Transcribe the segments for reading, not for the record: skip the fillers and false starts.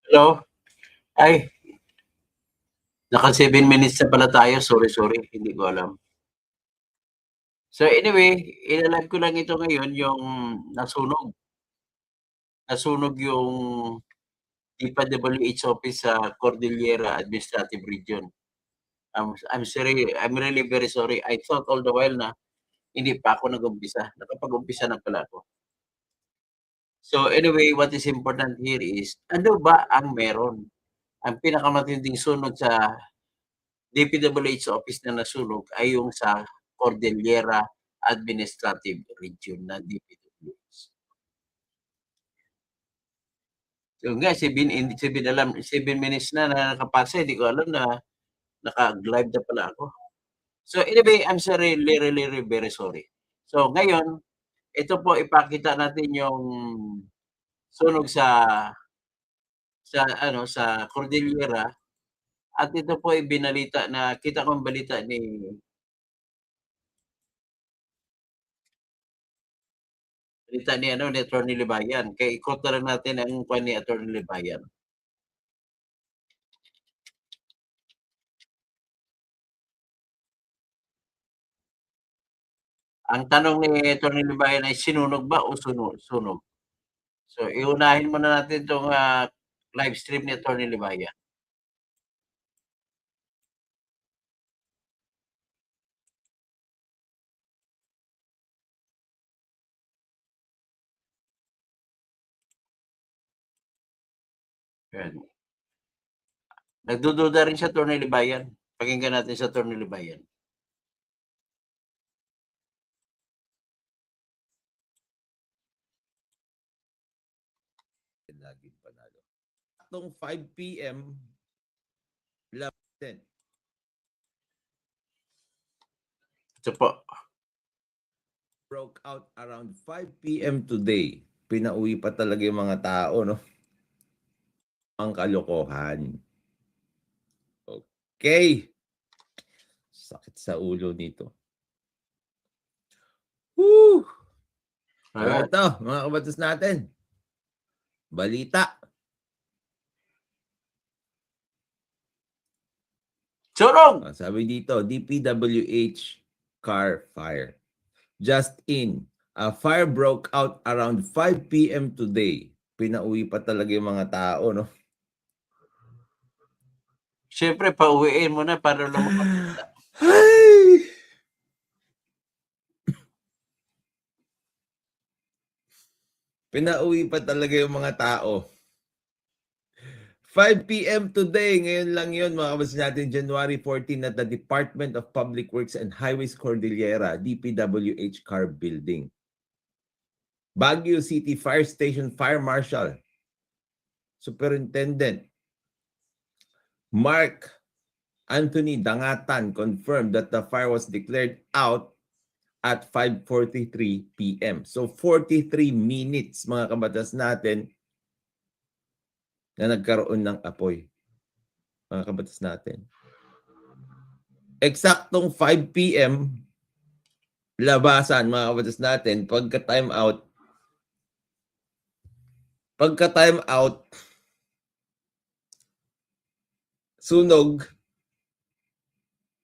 Hello? Ay, naka 7 minutes na pala tayo. Sorry, hindi ko alam. So anyway, ila-live ko lang ito ngayon yung nasunog. Nasunog yung DPWH office sa Cordillera Administrative Region. I'm really very sorry. I thought all the while na hindi pa ako nag-umpisa. Nakapag-umpisa na pala ako. So anyway, what is important here is, ano ba ang meron? Ang pinakamatinding sunog sa DPWH office na nasunog ay yung sa Cordillera Administrative Region na DPWH. So nga, 7 minutes na nakapasa, hindi ko alam na naka-live na pala ako. So anyway, I'm sorry, really very sorry. So ngayon, ito po ipakita natin yung sunog sa Cordillera, at ito po ay binalita na kita ko ang balita ni Attorney Libayan. Kaya ikot na lang natin ang kuwan ni Attorney Libayan. Ang tanong ni Attorney Libayan ay sinunog ba o sunog? So iunahin muna natin 'tong, live stream ni Attorney Libayan. Yan. Nagdududa rin si Attorney Libayan. Pakinggan natin si Attorney Libayan. Laging panalo. Atong 5 p.m. Lapten. Ito po. Broke out around 5 p.m. today. Pinauwi pa talaga yung mga tao, no? Ang kalokohan. Okay. Sakit sa ulo nito. Woo! Alright. Ito, mga kabatas natin. Balita. Sunog! Sabi dito, DPWH car fire. Just in, a fire broke out around 5 p.m. today. Pinauwi pa talaga yung mga tao, no? Siyempre, pauwiin mo na para lang makapita. Ay! Pinauwi pa talaga yung mga tao. 5 p.m. today, ngayon lang yun, mga kabatas natin, January 14 at the Department of Public Works and Highways Cordillera, DPWH Car Building. Baguio City Fire Station Fire Marshal, Superintendent Mark Anthony Dangatan confirmed that the fire was declared out at 5:43 p.m. So 43 minutes, mga kabatas natin, na nagkaroon ng apoy. Mga kabatas natin. Eksaktong 5 p.m. labasan, mga kabatas natin, pagka-time out, sunog.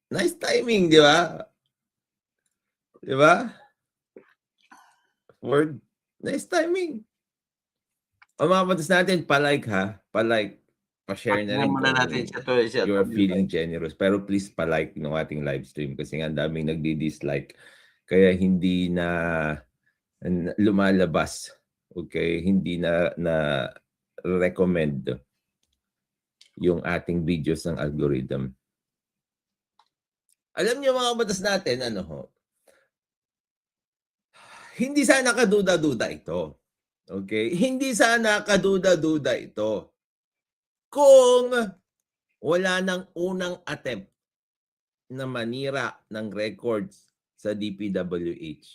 Nice timing, di ba? Di ba? Word. Nice timing. O mga kabatas natin, palike ha. Palike. Pa-share na rin Muna natin siya you're feeling generous. Pero please palike ng ating live stream kasi nga daming nagdi-dislike. Kaya hindi na lumalabas. Okay? Hindi na recommend yung ating videos ng algorithm. Alam niyo mga kabatas natin, hindi sana kaduda-duda ito. Okay? Hindi sana kaduda-duda ito kung wala nang unang attempt na manira ng records sa DPWH.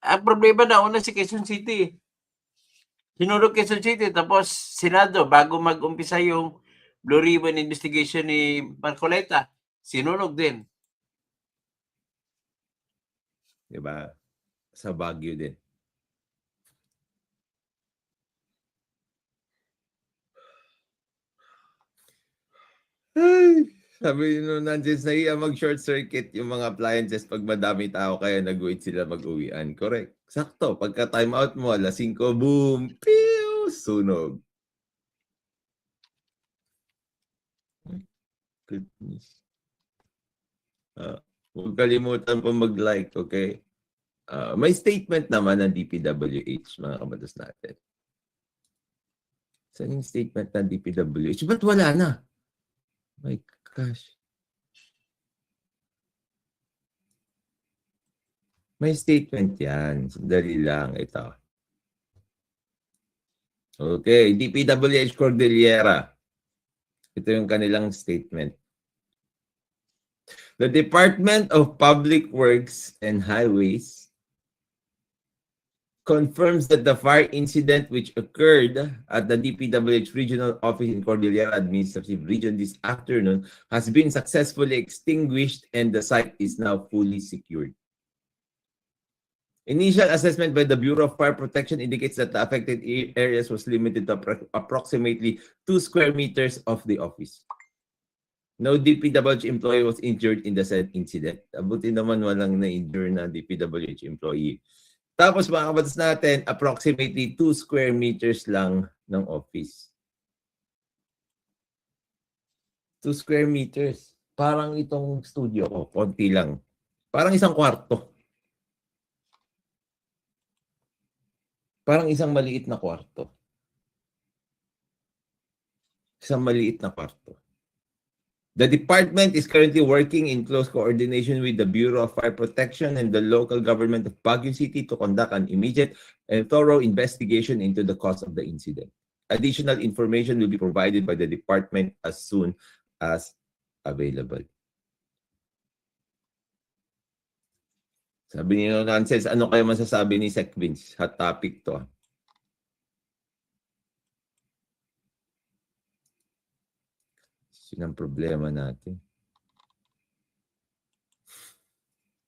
Ang problema na una si Quezon City. Sinunog Quezon City, tapos Senado, bago mag-umpisa yung Blue Ribbon investigation ni Marcoleta, sinunog din. Diba? Sa Baguio din. Ay, sabi nung nandiyan sa iya mag-short circuit yung mga appliances pag madami tao kaya nag-wait sila mag-uwian. Correct. Sakto. Pagka time out mo, 5:00, boom, pew, sunog. Goodness. Huwag kalimutan po mag-like, okay? May statement naman ng DPWH, mga kabatas natin. Saan yung statement ng DPWH? Ba't wala na? My gosh. May statement yan. Sandali lang. Ito. Okay. DPWH Cordillera. Ito yung kanilang statement. The Department of Public Works and Highways confirms that the fire incident which occurred at the DPWH Regional Office in Cordillera Administrative Region this afternoon has been successfully extinguished and the site is now fully secured. Initial assessment by the Bureau of Fire Protection indicates that the affected areas was limited to approximately 2 square meters of the office. No DPWH employee was injured in the said incident. Abuti naman walang na-injure na DPWH employee. Tapos mga kabatas natin, approximately 2 square meters lang ng office. 2 square meters. Parang itong studio ko, konti lang. Parang isang kwarto. Parang isang maliit na kwarto. Isang maliit na kwarto. The department is currently working in close coordination with the Bureau of Fire Protection and the local government of Baguio City to conduct an immediate and thorough investigation into the cause of the incident. Additional information will be provided by the department as soon as available. Sabi ni No Nonsense, ano kayo masasabi ni Sec Vince? Hot topic to. Yun ang problema natin.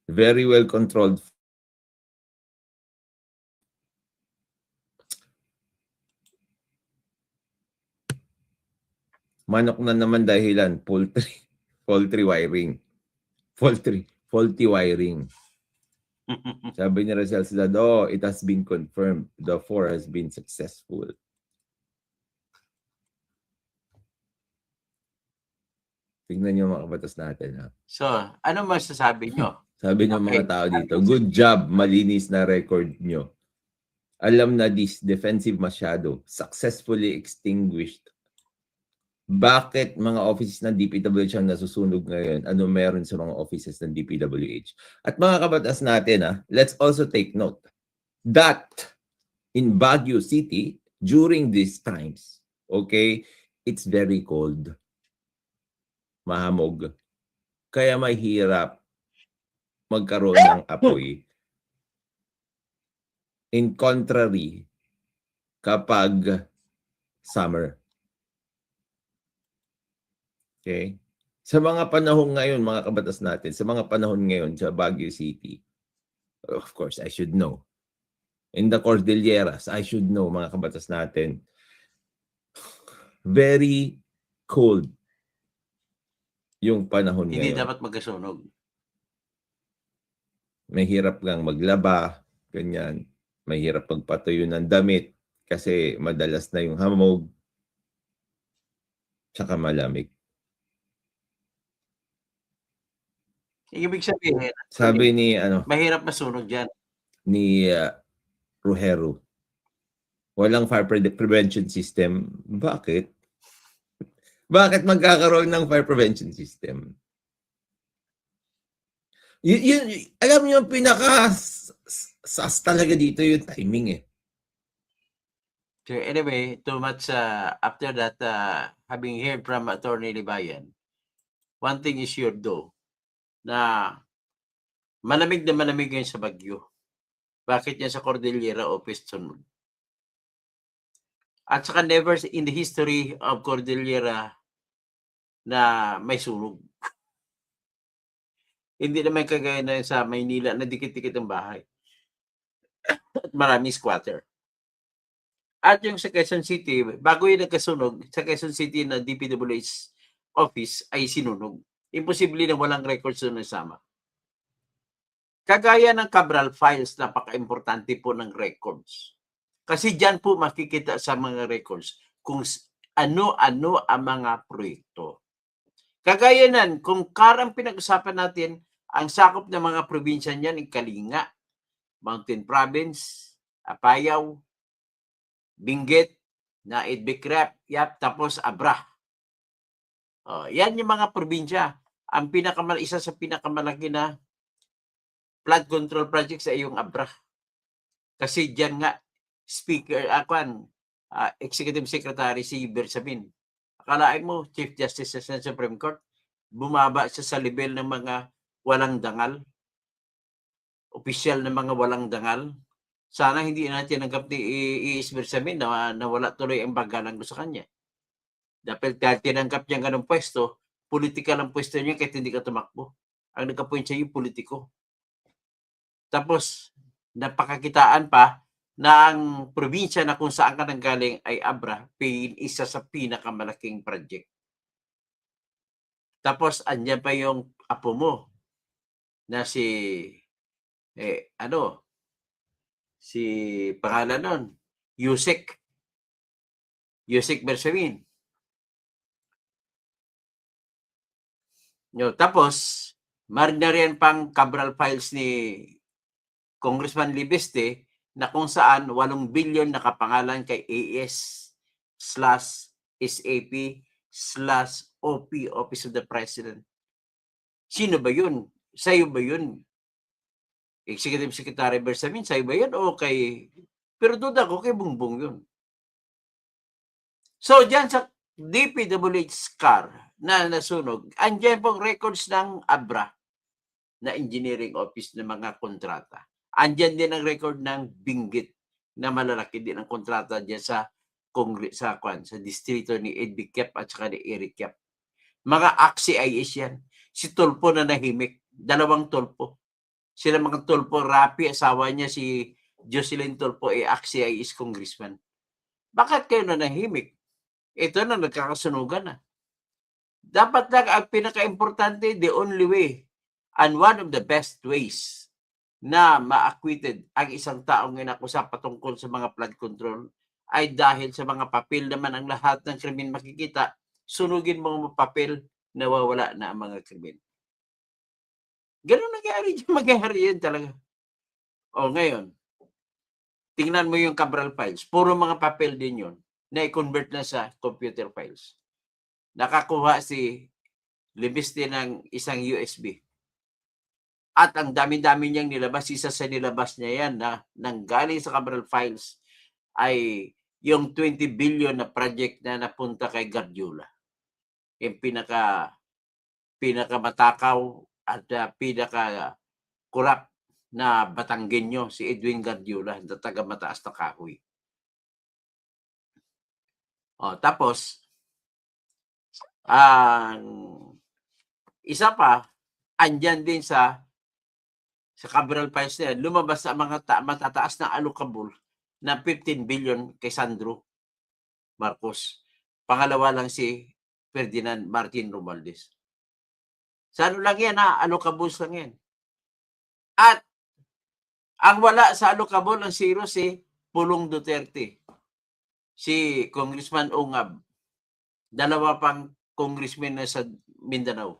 Very well controlled. Manok na naman dahilan, faulty wiring. Faulty wiring. Sabi ni Rachel Silado, it has been confirmed. The 4 has been successful. Tingnan niyo mga kabatas natin. Ha? So, ano masasabi nyo? Sabi ng mga tao dito, good job, malinis na record nyo. Alam na this, defensive masyado, successfully extinguished. Bakit mga offices ng DPWH ang nasusunog ngayon? Ano meron sa mga offices ng DPWH? At mga kabatas natin, let's also take note that in Baguio City, during these times, okay, it's very cold. Mahamog. Kaya mahirap magkaroon ng apoy. In contrary, kapag summer. Okay? Sa mga panahon ngayon, mga kabatas natin, sa mga panahon ngayon sa Baguio City, of course, I should know. In the Cordilleras, I should know, mga kabatas natin, very cold yung panahon Hindi ngayon. dapat magkasunog. Mahirap lang maglaba, ganyan. Mahirap magpatuyo ng damit kasi madalas na yung hamog tsaka malamig. Ibig sabihin, Sabi ni mahirap masunog dyan. Ni Rujero, walang fire prevention system. Bakit? Bakit magkakaroon ng fire prevention system? Alam niyo, yung pinaka-sas talaga dito yung timing eh. So anyway, too much after that, having heard from Attorney Libayan, one thing is sure though, na malamig na malamig ngayon sa Baguio. Bakit yan sa Cordillera office sunog? At saka never in the history of Cordillera na may sunog. Hindi naman kagaya na sa Maynila na dikit-dikit ang bahay. At maraming squatter. At yung sa Quezon City, bago yung nagkasunog, sa Quezon City na DPWH office ay sinunog. Imposible na walang records doon nasama. Kagaya ng Cabral Files, napaka-importante po ng records. Kasi diyan po makikita sa mga records kung ano-ano ang mga proyekto. Kagaya nan, kung karang pinag-usapan natin, ang sakop ng mga probinsya niyan ay Kalinga, Mountain Province, Apayao, Benguet, Naid Bikrep, tapos Abra. Yan yung mga probinsya. Ang isa sa pinakamalaki na flood control projects ay yung Abra. Kasi diyan nga, Executive Secretary si Bersamin. Akalain mo, Chief Justice sa Supreme Court, bumaba siya sa level ng mga walang dangal, opisyal ng mga walang dangal. Sana hindi natin tinanggap ni E.S. Bersamin na wala tuloy ang bagalang sa kanya. Dahil tinanggap niya ganong pwesto, political ang pwesto niya kahit hindi ka tumakbo. Ang nagka-point siya yung politiko. Tapos, napakakitaan pa na ang probinsya na kung saan ka nanggaling ay Abra, isa sa pinakamalaking project. Tapos, andyan pa yung apo mo na si pangalan nun, Yusek Bersamin. Tapos, marinarian pang Cabral Files ni Congressman Libeste na kung saan 8 bilyon nakapangalan kay AS/SAP/OP, Office of the President. Sino ba yun? Sa'yo ba yun? Executive Secretary Bersamin, sa'yo ba yun? O kay... Pero duda ko kay Bongbong yun. So, dyan sa DPWH car na nasunog, andyan pong records ng Abra na engineering office ng mga kontrata. Andyan din ang record ng Benguet na malalaki din ang kontrata diyan sa distrito ni Ed Bikrep at saka ni Eric Yap. Mga AXI-IS yan. Si Tulfo na nahimik. 2 Tulfo. Sila mga Tulfo, Rapi, asawa niya si Jocelyn Tulfo, AXI-IS congressman. Bakit kayo na nahimik? Ito na, nagkakasunugan na. Dapat lang ang pinaka-importante, the only way, and one of the best ways na ma-acquitted ang isang taong inakusa patungkol sa mga flood control ay dahil sa mga papel naman ang lahat ng krimen makikita, sunugin mo ang papel, nawawala na ang mga krimen. Ganun magyari yan talaga. Ngayon, tingnan mo yung Cabral Files, puro mga papel din yun na i-convert na sa computer files. Nakakuha si Libiste ng isang USB. At ang dami-dami niyang nilabas, isa sa nilabas niya yan na nanggaling sa Cabral Files ay yung 20 billion na project na napunta kay Guardiola. Yung pinakamatakaw at pinaka-corrupt na Batanggenyo, si Edwin Guardiola, na taga-Mataas na Kahoy. Tapos, isa pa, andyan din sa Cabral Files na yan, lumabas sa mga matataas na alokabol na 15 billion kay Sandro Marcos. Pangalawa lang si Ferdinand Martin Romualdez. Sa ano lang yan, alokables lang yan. At ang wala sa alokabol ang zero si Pulong Duterte, si Congressman Ungab, 2 pang congressman na sa Mindanao.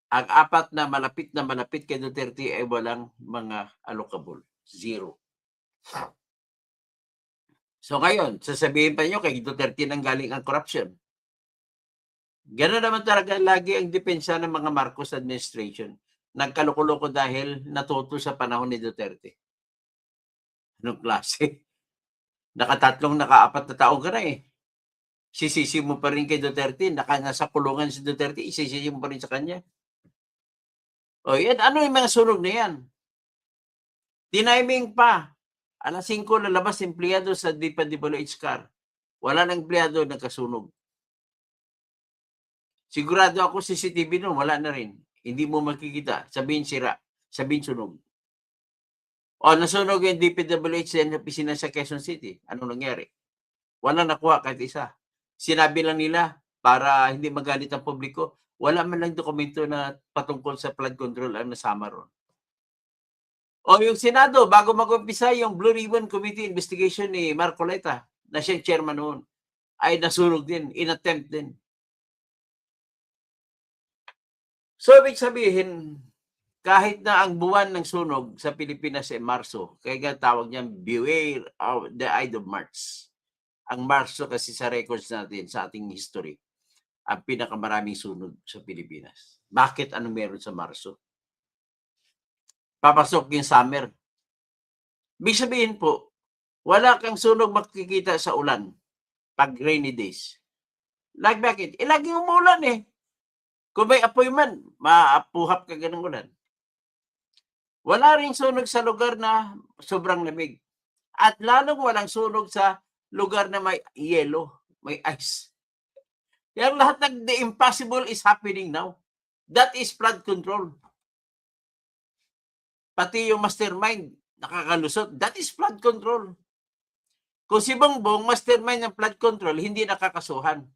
Ang 4 na malapit kay Duterte ay walang mga alokabol. Zero. So ngayon, sasabihin pa nyo kay Duterte nang galing ang corruption. Gano'n naman talaga lagi ang depensa ng mga Marcos administration. Nagkalukuloko dahil natuto sa panahon ni Duterte. Anong klase? Naka-4 naka-4 na taon ka na eh. Sisisi mo pa rin kay Duterte, nasa kulungan si Duterte, isisisi mo pa rin sa kanya. Yan, ano yung mga sunog na yan? Tiniming pa. Alas 5 lalabas empleyado sa DPWH car. Wala nang empleyado, nagkasunog. Sigurado ako CCTV nun, wala na rin. Hindi mo makikita. Sabihin sira. Sabihin sunog. Nasunog yung DPWH sa opisina sa Quezon City. Anong nangyari? Wala nakuha kahit isa. Sinabi lang nila, para hindi magalit ang publiko. Wala man lang dokumento na patungkol sa flood control ang nasama ron. O yung Senado, bago mag-umpisa yung Blue Ribbon Committee investigation ni Marcoleta, na siyang chairman noon, ay nasunog din, inattempt din. So, ibig sabihin, kahit na ang buwan ng sunog sa Pilipinas ay Marso, kaya tawag niyan, beware of the Eye of March. Ang Marso kasi sa records natin, sa ating history, ang pinakamaraming sunog sa Pilipinas. Bakit? Ano meron sa Marso? Papasok yung summer. Ibig sabihin po, wala kang sunog makikita sa ulan pag rainy days. Like bakit? Laging umulan eh. Kung may apoy man, maapuhap ka ganang ulan. Wala ring sunog sa lugar na sobrang lamig. At lalong walang sunog sa lugar na may yelo, may ice. Yan lahat ng the impossible is happening now. That is flood control. Pati yung mastermind, nakakalusot. That is flood control. Kung si Bongbong, mastermind ng flood control, hindi nakakasuhan.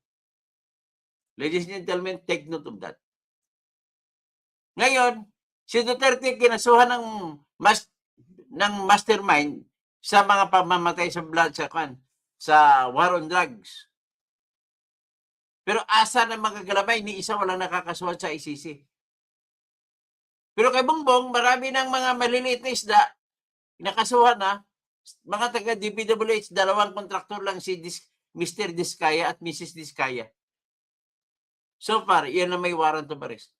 Ladies and gentlemen, take note of that. Ngayon, si Duterte kinasuhan ng mastermind sa mga pamamatay sa blood sa war on drugs. Pero asa ng mga galabay, ni isa walang nakakasuhan sa ICC. Pero kay Bongbong, marami ng mga maliliit na isda, nakasuhan na, mga taga DPWH, 2 kontraktor lang si Mr. Diskaya at Mrs. Diskaya. So far, yan na may warrant of arrest.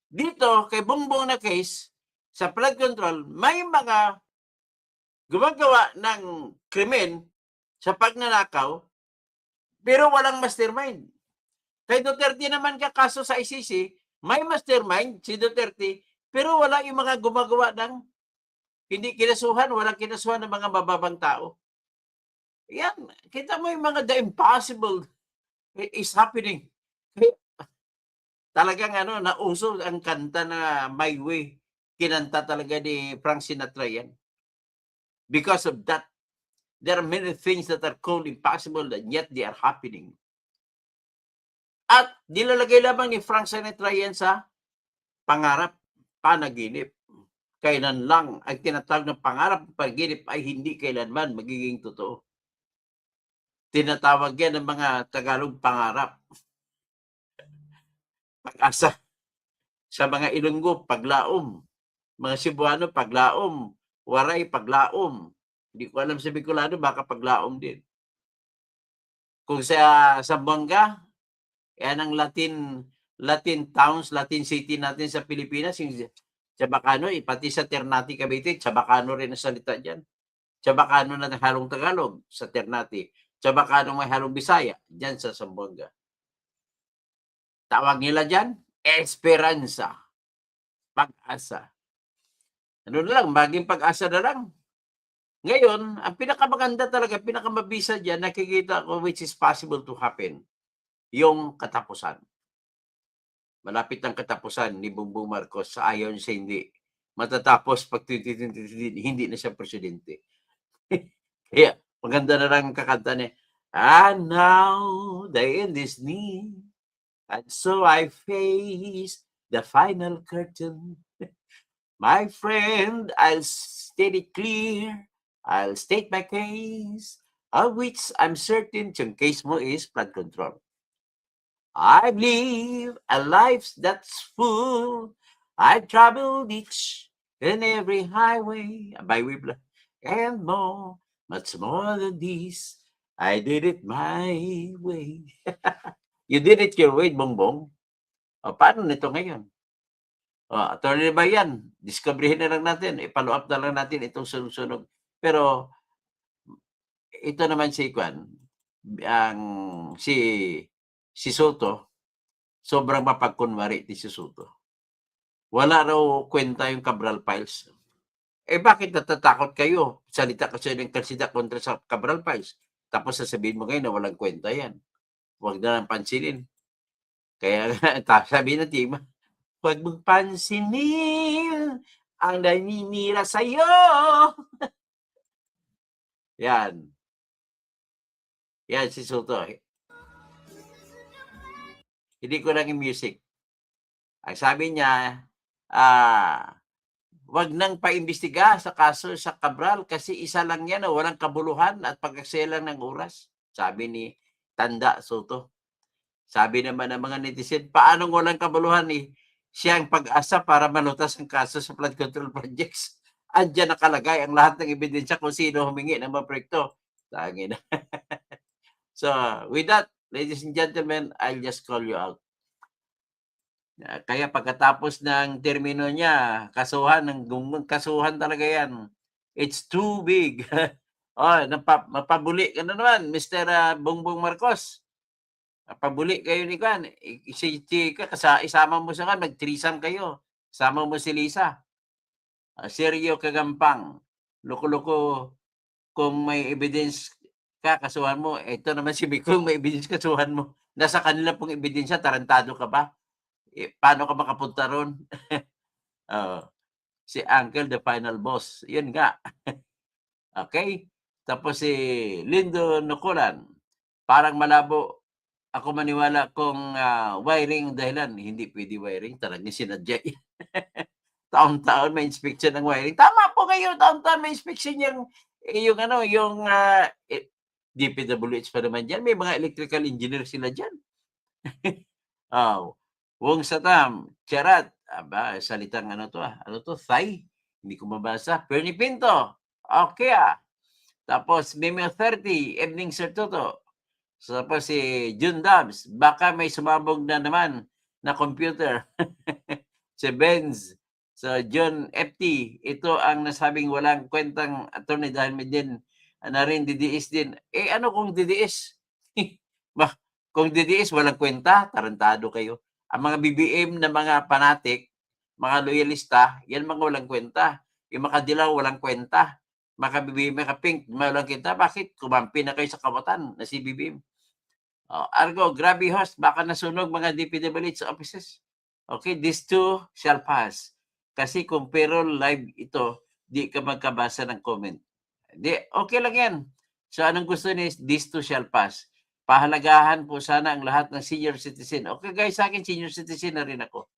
Dito, kay Bongbong na case, sa flood control, may mga gumagawa ng krimen sa pagnanakaw, pero walang mastermind. Kay Duterte naman kakaso sa ICC, may mastermind, si Duterte, pero wala yung mga gumagawa ng hindi kinasuhan, walang kinasuhan ng mga mababang tao. Yan, kita mo yung mga the impossible is happening. Talagang nauso ang kanta na My Way. Kinanta talaga ni Frank Sinatra yan. Because of that, there are many things that are called impossible and yet they are happening. At nilalagay lamang ni Frank Sinatra yan sa pangarap, panaginip. Kailan lang ang tinatawag ng pangarap, panaginip ay hindi kailanman magiging totoo. Tinatawag yan ng mga Tagalog pangarap. Pag-asa. Sa mga Ilonggo, paglaom. Mga Cebuano, paglaom. Waray, paglaom. Hindi ko alam sa Bicolano, baka paglaom din. Kung sa Zamboanga, yan ang Latin towns, Latin city natin sa Pilipinas, yung Chabacano, pati sa Ternate, Cavite, Chabacano rin ang salita dyan. Chabacano na halong Tagalog sa Ternate. Chabacano may halong Bisaya dyan sa Zamboanga. Tawag nila dyan, Esperanza. Pag-asa. Ano na lang, maging pag-asa na lang. Ngayon, ang pinakamaganda talaga, pinakamabisa dyan, nakikita ko which is possible to happen, yung katapusan. Malapit ang katapusan ni Bongbong Marcos sa ayaw niya hindi. Matatapos pag hindi na siya presidente. Kaya, maganda na lang kakanta niya. And now, the end is near. And so I face the final curtain. My friend, I'll state it clear. I'll state my case, of which I'm certain yung case mo is flood control. I've lived a life that's full. I've traveled each and every highway, byway, and more, much more than this. I did it my way. You did it your way, Bongbong. O, paano nito ngayon? O, Attorney Bayan, discoveryhin na lang natin, i-follow up na lang natin itong sunog. Pero, ito naman si Kwan, si Soto, sobrang mapagkunwari si Soto. Wala raw kwenta yung Cabral Files. Bakit natatakot kayo? Salita kasi ng kansida kontra sa Cabral Files. Tapos sasabihin mo ngayon na walang kwenta yan. Huwag na lang pansinin. Kaya sabi ng team, huwag mong pansinin ang naninira sa'yo. Yan. Yan si Soto. Hindi ko lang yung music. Ang sabi niya, wag nang paimbestiga sa kaso sa Cabral kasi isa lang yan, walang kabuluhan at pagkakselang ng oras. Sabi ni Tanda Soto. Sabi naman ng mga netizen, paano walang kabuluhan siya ang pag-asa para malutas ang kaso sa flood control projects. Andiyan nakalagay ang lahat ng ebidensya kung sino humingi ng mga proyekto. Tangina. So, with that, ladies and gentlemen, I'll just call you out. Kaya pagkatapos ng termino niya, kasuhan talaga yan. It's too big. Mapabuli ka na naman, Mr. Bongbong Marcos. Mapabuli kayo ni Kwan. Si Chika, isama mo sa kan, mag-threesome kayo. Sama mo si Lisa. Sergio Kagampang. Loko-loko, kung may evidence ka, kasuhan mo. Ito naman si Bicol, may evidence kasuhan mo. Nasa kanila pong ebidensya, tarantado ka ba? Paano ka makapunta ron? Si Uncle, the final boss. Yun nga. Okay? Tapos si Lindo Nocolan. Parang malabo ako maniwala kung wiring dahilan. Hindi pwede wiring. Talagang sinadya. Taon-taon may inspection ng wiring. Tama po kayo. Taon-taon may inspection yung DPWH pa naman dyan. May mga electrical engineer sila dyan. Wong Satam, Charat, salitang ano to, Thai, hindi ko mabasa. Perny Pinto, okay Tapos Memo 30, Evening Sir Toto. Tapos si June Dubs, baka may sumabog na naman na computer. Si Benz, so John FT, ito ang nasabing walang kwentang attorney dahil may din na rin DDS din. Ano kung DDS? Kung DDS walang kwenta, tarantado kayo. Ang mga BBM na mga fanatic, mga loyalista, yan mga walang kwenta. Yung makadilaw, walang kwenta. Mga BBM, mga pink, walang kwenta. Bakit? Kumampi na kayo sa kawatan na si BBM. Argo, grabe host, baka nasunog mga DPWH offices. Okay, these two shall pass. Kasi kung pero live ito, di ka magkabasa ng comment. Okay lang yan. So anong gusto ni these two shall pass? Pahalagahan po sana ang lahat ng senior citizen. Okay guys, sa akin senior citizen na rin ako.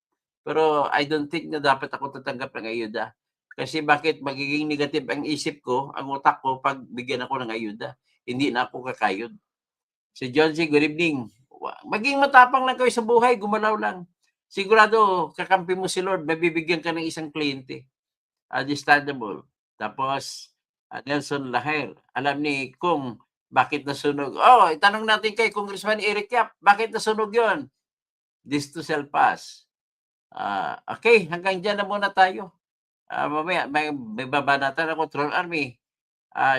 Pero I don't think na dapat ako tatanggap ng ayuda. Kasi bakit magiging negative ang isip ko, ang utak ko pag bigyan ako ng ayuda. Hindi na ako kakayod. Si John C, good evening. Maging matapang lang kayo sa buhay, gumalaw lang. Sigurado, kakampi mo si Lord, mabibigyan ka ng isang kliyente. Understandable. Tapos, Nelson Laher, alam ni Kung bakit nasunog. Itanong natin kay Congressman Eric Yap, bakit nasunog yon? This to shall pass. Okay, hanggang dyan na muna tayo. Mamaya, may babanatan ako, Troll Army.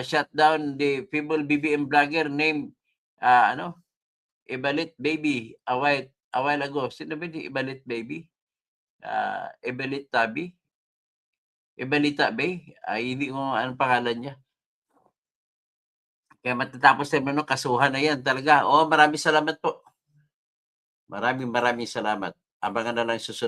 Shut down the feeble BBM blogger named, Ibalit Baby, a while ago. Sino ba di Ibalit Baby? Ibalit Tabi? Ibalita Bay? Hindi ko anong pangalan niya. Kaya matatapos naman kasuhan na yan talaga. Maraming salamat po. Maraming salamat. Abangan na lang susunod.